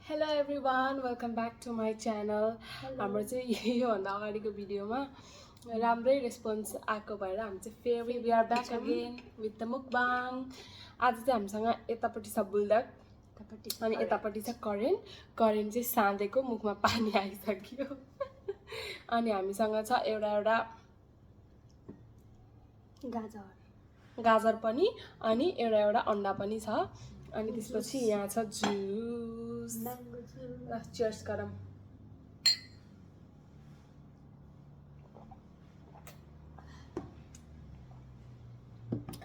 Hello everyone, welcome back to my channel. हाम्रो चाहिँ योभन्दा अगाडिको भिडियोमा राम्रै रेस्पोन्स आएको भएर हामी चाहिँ फेरि we are back again with the mukbang. आज चाहिँ हामीसँग यतापट्टि छ बुल्दक अनि यतापट्टि छ करेन्ट चाहिँ साँधेको मुखमा पानी आइसक्यो अनि हामीसँग छ एउटा गाजर पनि अनि एउटा अन्डा पनि छ अनि त्यसपछि यहाँ छ जुस म्याङ्गो जुस। चियर्स गरौँ।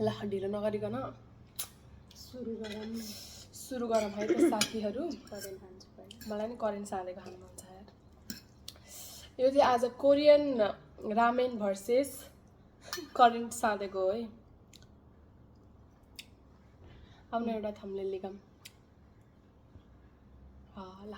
ल ढिलो नगरिकन सुरु गरौँ है त साथीहरू। मलाई नि करेन्ट साँधेको खानु मन छ यार। यो चाहिँ आज कोरियन रामेन भर्सेस करेन्ट साँधेको हो है। अब न एउटा थम्बनेल लिगम ल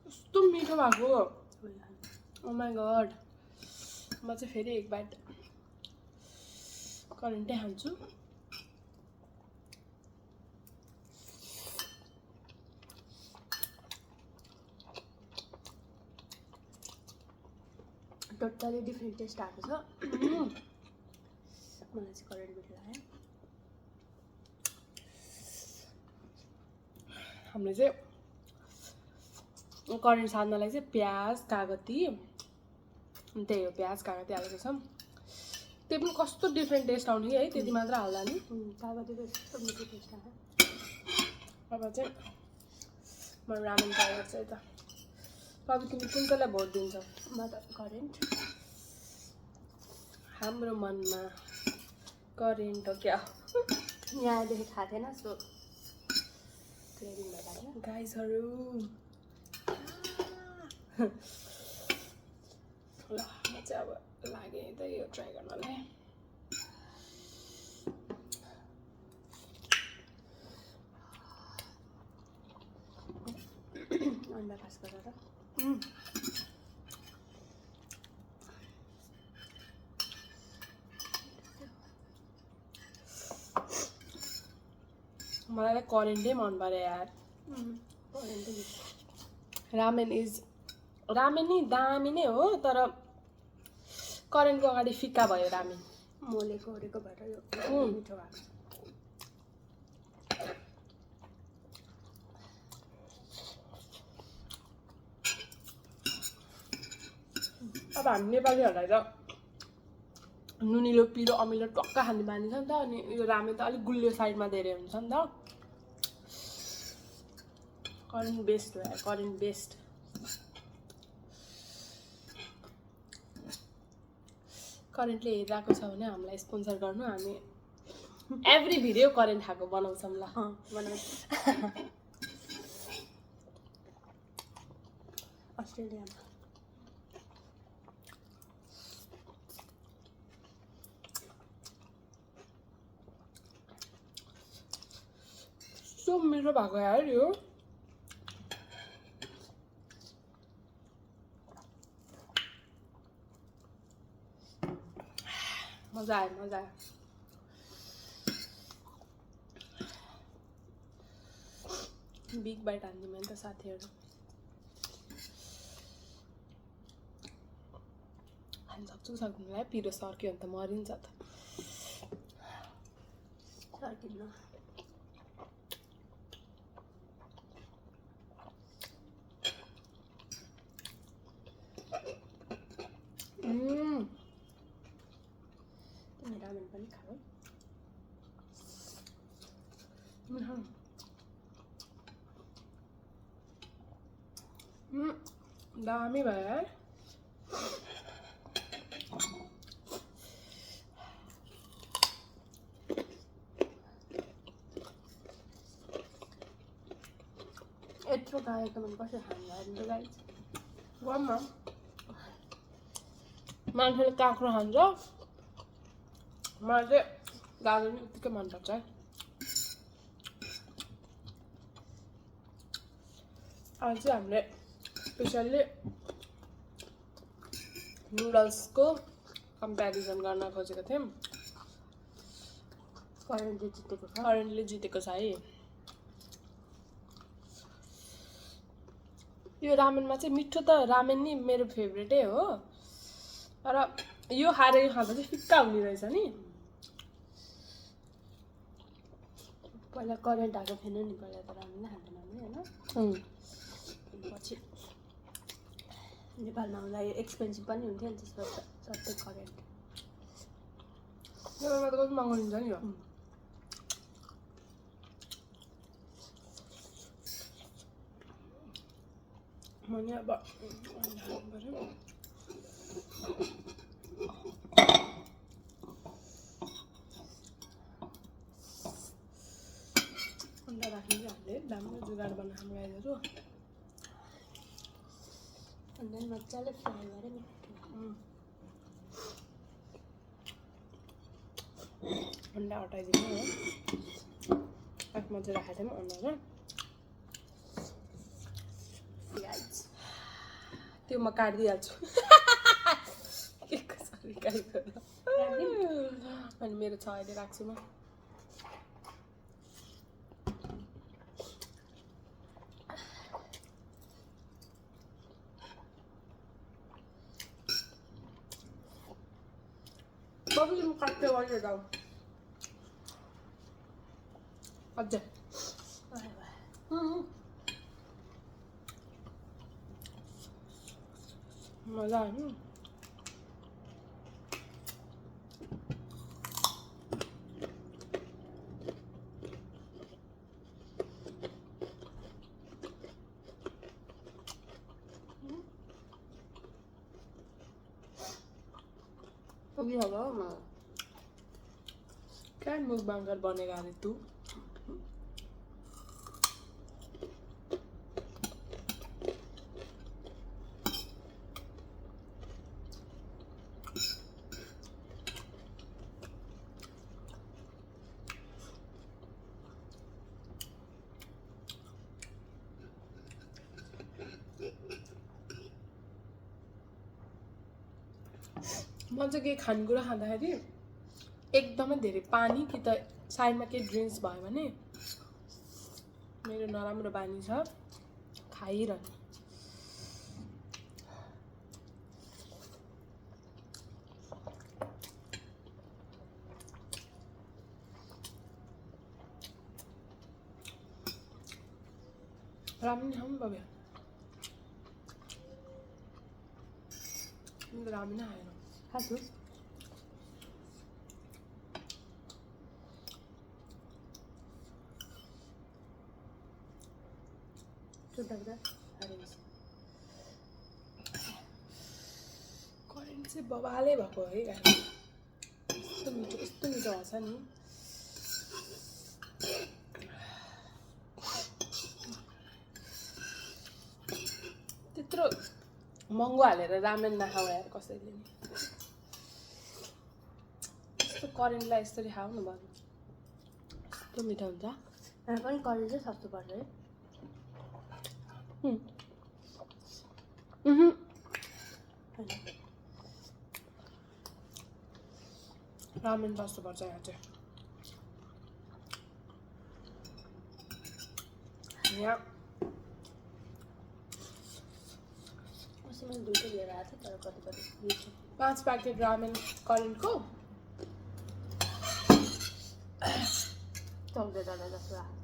कस्तो मिठो भएको। ओ माई गड, म चाहिँ फेरि एक बाइट करेन्टै खान्छु। टोटली डिफ्रेन्ट टेस्ट आएको छ। मलाई चाहिँ करेन्ट मिठो लाग्यो। हामीले चाहिँ करेन्ट साध्नलाई चाहिँ प्याज कागती त्यही हो, प्याज कागती हालेको छौँ। त्यो पनि कस्तो डिफ्रेन्ट टेस्ट आउने है, त्यति मात्र हाल्दा नि कागतीको यस्तो मिठो टेस्ट आयो। अब चाहिँ म रामेन ट्राई गर्छु है त। अब तिमी कुन चाहिँलाई भोट दिन्छौ? म त करेन्ट। हाम्रो मनमा करेन्ट हो क्या। यहाँदेखि थाहा थिएन, सो क्लियरिङ भइरहेको गाइजहरू। ल म चाहिँ अब लागेँ त यो ट्राई गर्नलाई। अन्डा खास गरेर मलाई करेन्टै मन पर्यो यार। रामेन नि दामी नै हो, तर करेन्टको अगाडि फिक्का भयो रामेन। मोलेको ओरेको भएर यो मिठो भएको छ। अब हामी नेपालीहरूलाई त नुनिलो पिरो अमिलो टक्का खाने बानी छ नि त, अनि यो रामेन त अलिक गुलियो साइडमा धेरै हुन्छ नि त। करेन्ट बेस्ट हो यार, करेन्ट बेस्ट। करेन्टले हेरिरहेको छ भने हामीलाई स्पोन्सर गर्नु, हामी एभ्री भिडियो करेन्ट खाएको बनाउँछौँ। ल अस्ट्रेलियामा कस्तो मिठो भएको यार यो। मजा आयो। बिग बाइट हान्दिउँ नि त साथीहरू। खान सक्दैनलाई पिरो सर्क्यो भने त मरिन्छ त। सर्किन्न। तिमी रामेन पनि खाऊ। दामी भयो यार। यत्रो गाएको भने कसरी खानु गाइस? गरमा मान्छेले काँक्रो खान्छ, मलाई चाहिँ गाजर नि उत्तिकै मनपर्छ है। आज चाहिँ हामीले स्पेसल्ली नुडल्सको कम्पेरिजन गर्न खोजेको थियौँ। करेन्टली जितेको छ है। यो रामेनमा चाहिँ मिठो त रामेन नि मेरो फेभरेटै हो, तर यो हारेर खाँदा चाहिँ फिक्का हुने रहेछ नि। पहिला करेन्ट आएको थिएन नि, पहिला त रामेन नै खान्थेन हामी होइन। पछि नेपालमा आउँदा यो एक्सपेन्सिभ पनि हुन्थ्यो नि, त्यसपछि सबै करेन्ट। नेपालमा त कति महँगो हुन्छ नि यो। मैले अब अन्डा राख्ने चाहिँ हामीले राम्रो जुगाड बनाएर गाईहरू अन्त मजाले फ्राई गरेर अन्डा हटाइदिनु हो। मजा राखेको थियौँ अन्डा र प्याज त्यो म काटिदिइहाल्छु। के कसरी काट्यो अनि मेरो छ अहिले राख्छु म। बाबुले म काट्यो भने जाऊ अझै मजा आयो। क्या मुखबांगर बनेगा रे तू? म चाहिँ केही खानेकुरा खाँदाखेरि एकदमै धेरै पानी कि त साइडमा केही ड्रिङ्क्स भयो भने मेरो नराम्रो बानी छ खाइरहने। रामेन खाऊँ बाबा, रामेन खाएन खाछु। करेन्ट चाहिँ बबाले भएको है गाडी। यस्तो मिठो छ नि। त्यत्रो महँगो हालेर रामेन नखाऊ यार कसैले नि। यस्तो करेन्टलाई यसरी खाऊ न बाबु, यस्तो मिठो हुन्छ। यहाँ पनि करेन्ट चाहिँ सस्तो पर्छ है। रामेन सस्तो पर्छ यहाँ चाहिँ। यहाँ मैले दुइटै लिएर आएको थिएँ, तर कति मिठो। 5 प्याकेट रामेन करेन्टको 14 जस्तो आएको।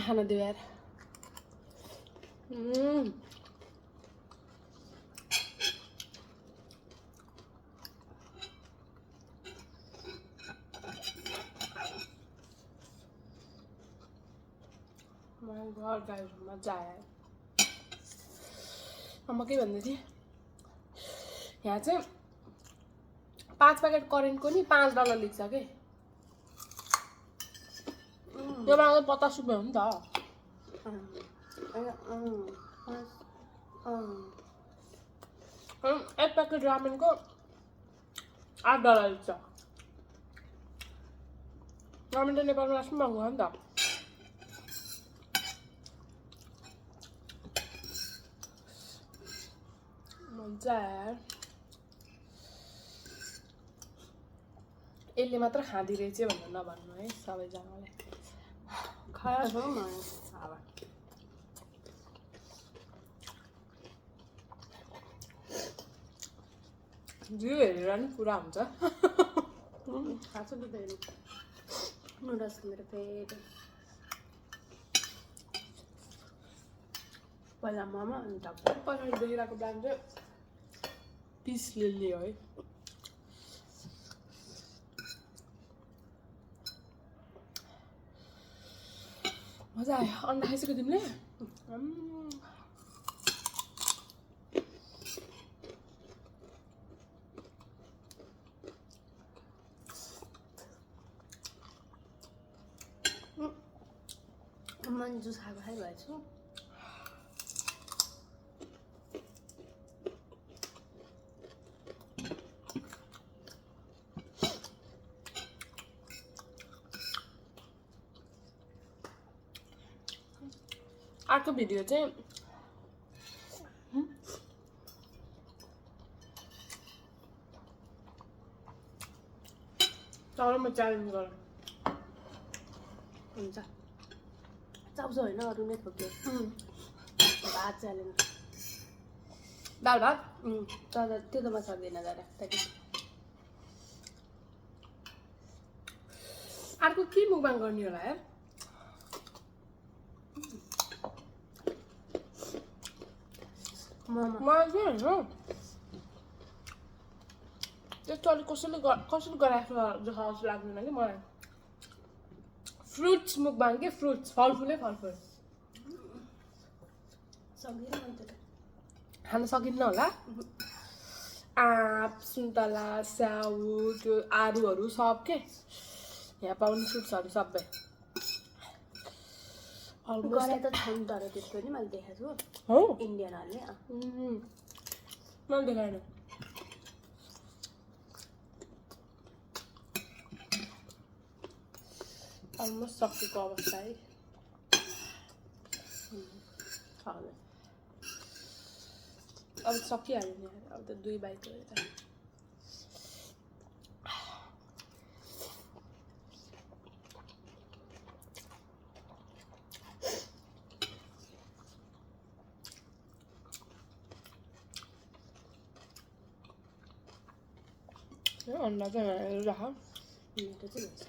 खाना दियो यार। मजा आयो। म के भन्दै थिएँ, यहाँ चाहिँ 5 प्याकेट करेन्टको नि $5 लेख्छ के। यो बेला त 50 रुपियाँ हो नि त। एक प्याकेट रामेनको $8 लेख्छ। रामेन त नेपालमा लास्ट महँगो हो नि त। मजा यार यसले मात्र खाँदी रहेछ भनेर नभन्नु है सबैजनाले खाया छ म अब जिउ हेरेर नि पुरा हुन्छ खाछु नि त नुडल्स मेरो फेभरेट पहिला मोमो अनि टक्क पछाडि देखिरहेको प्लान चाहिँ पिस लिली हो है मजा आयो अन्डा खाइसक्यो तिमीले मन जुस खाएको खाइरहेछु अर्को भिडियो चाहिँ तर म च्यालेन्ज गरौँ हुन्छ चाउचाउ होइन अरू नै खोक्यो भात च्यालेन्ज दाल भात तर त्यो त म सक्दिनँ दादा ताकि अर्को के मुखबाङ गर्ने होला यार मोमो मलाई चाहिँ होइन त्यस्तो अलिक कसैले गराएको जस्तो जस्तो लाग्दैन कि मलाई फ्रुट्स मुखबाङ के फ्रुट्स फलफुलै फलफुल सक्दिनँ मैले त खान सकिन्न होला आँप सुन्तला स्याउ त्यो आरुहरू सब के यहाँ पाउने फ्रुट्सहरू सबै गराइ त छन् तर त्यस्तो नि मैले देखाएको छु हो इन्डियनहरूले मैले देखाएन अलमोस्ट सकेको अवस्था है अब सकिहाल्यो नि अब त 2 बाइक हो त अन्डा चाहिँ राख मेरो चाहिँ हुन्छ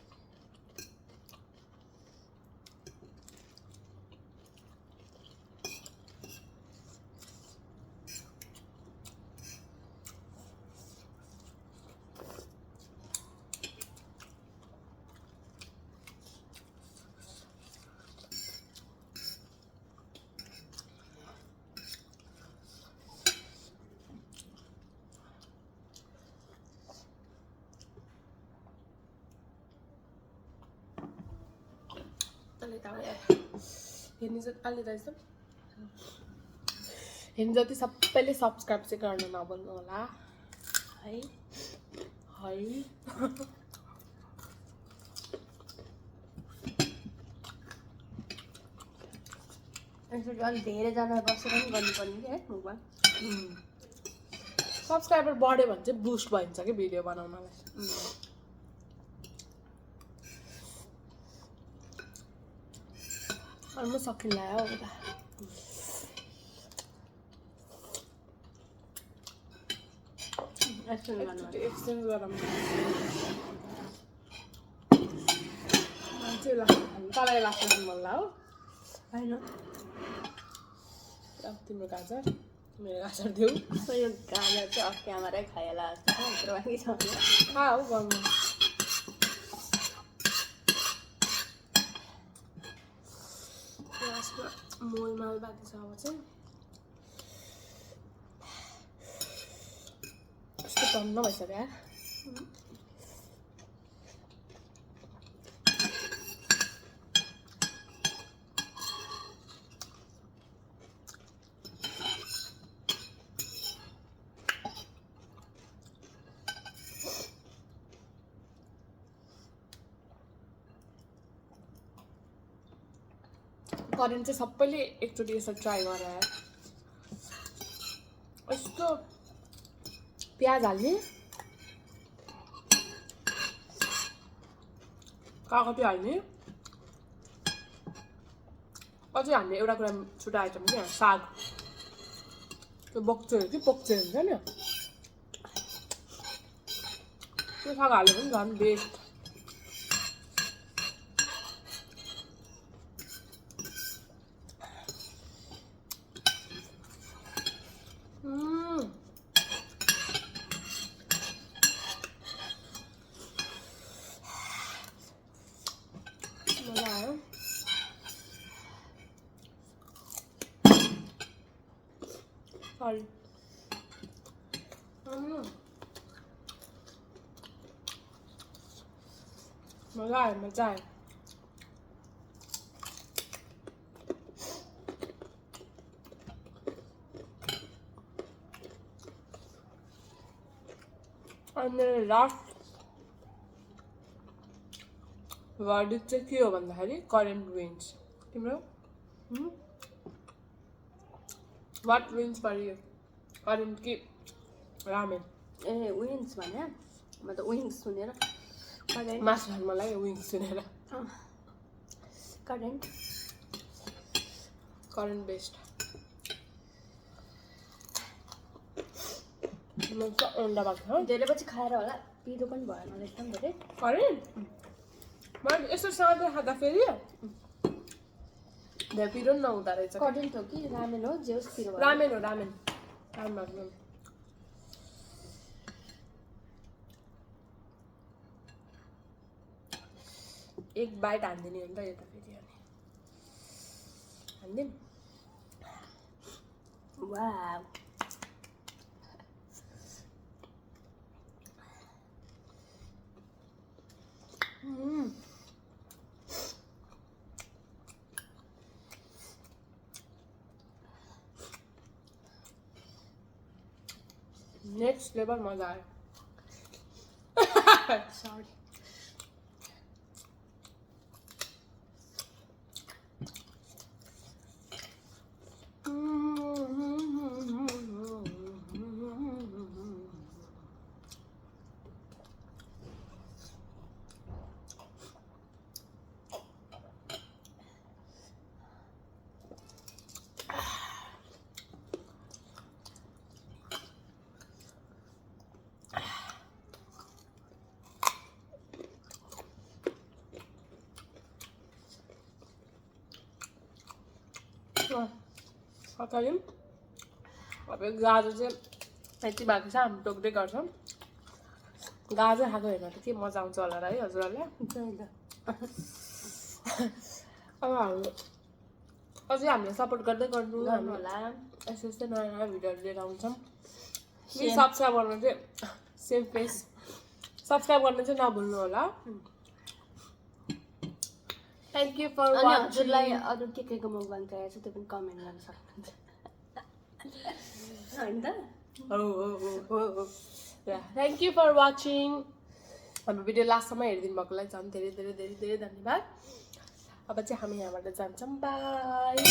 हेर्नु जति सबैले सब्सक्राइब चाहिँ गर्न नभुल्नु होला है है यसरी अलिक धेरैजना बसेर पनि गर्नुपर्ने कि है मुखबाङ सब्सक्राइबर बढ्यो भने चाहिँ बुस्ट भइन्छ कि भिडियो बनाउनलाई अलमोस्ट सकिन्छ हो त एक्सचेन्ज गरौँ मान्छे तँलाई लाग्छ मलाई हो होइन तिम्रो गाजर मेरो गाजर देऊ यो गाजर चाहिँ अफ क्यामेरै खाइला जस्तो छ बाँकी छ खा हौ गर्नु लास्टमा मोलमाल बाँकी छ अब चाहिँ यस्तो टन्न भइसक्यो यार करेन्ट चाहिँ सबैले एकचोटि यसो ट्राई गरेर यस्तो प्याज हाल्ने काकती हाल्ने अझै हाल्ने एउटा कुरा छुट्टा आइटम क्या साग त्यो बक्चोहरू कि पोक्चो हुन्छ नि त्यो साग हाल्यो भने झन् बेस्ट मजा आयो सरी मजा आयो मजा आयो अनि मेरो लास्ट verdict चाहिँ के हो भन्दाखेरि करेन्ट विन्स तिम्रो वाट विन्स फर यु करेन्ट कि रामेन ए विङ्स भने म त विङ्स सुनेर मासु खानु मलाई विङ्स सुनेर करेन्ट बेस्ट अन्डा भएको छ धेरै पछि खाएर होला पिरो पनि भएन होला एकदम धेरै करेन्ट मैले यसो साँझ खाँदा फेरि धेरै पिरो पनि नहुँदो रहेछ करेन्ट हो कि रामेन हो जे होस् पिरो भयो रामेन हो रामेन एक बाइट हान्दिने हो नि त यो त फेरि अनि हान्दिउँ वाउ नेक्स्ट लेभल मजा आयो सरी हकाल्यौँ अब गाजर चाहिँ यति भएको छ हामी टोक्दै गर्छौँ गाजर खाएको हेर्न त के मजा आउँछ होला र है हजुरहरूलाई अब हाम्रो अझै हामीलाई सपोर्ट गर्दै गर्नु होला यस्तो यस्तै नयाँ नयाँ भिडियोहरू लिएर आउँछौँ सब्सक्राइब गर्नु चाहिँ सेम फेस सब्सक्राइब गर्न चाहिँ नभुल्नु होला थ्याङ्क यू फर वाचिङ हजुरलाई अरू के को मुखबाङ चाहिएको छ त्यो पनि कमेन्ट गर्न सक्नुहुन्छ होइन त थ्याङ्क यू फर वाचिङ हाम्रो भिडियो लास्टसम्म हेरिदिनु भएकोलाई झन् धेरै धेरै धेरै धेरै धन्यवाद अब चाहिँ हामी यहाँबाट जान्छौँ बाई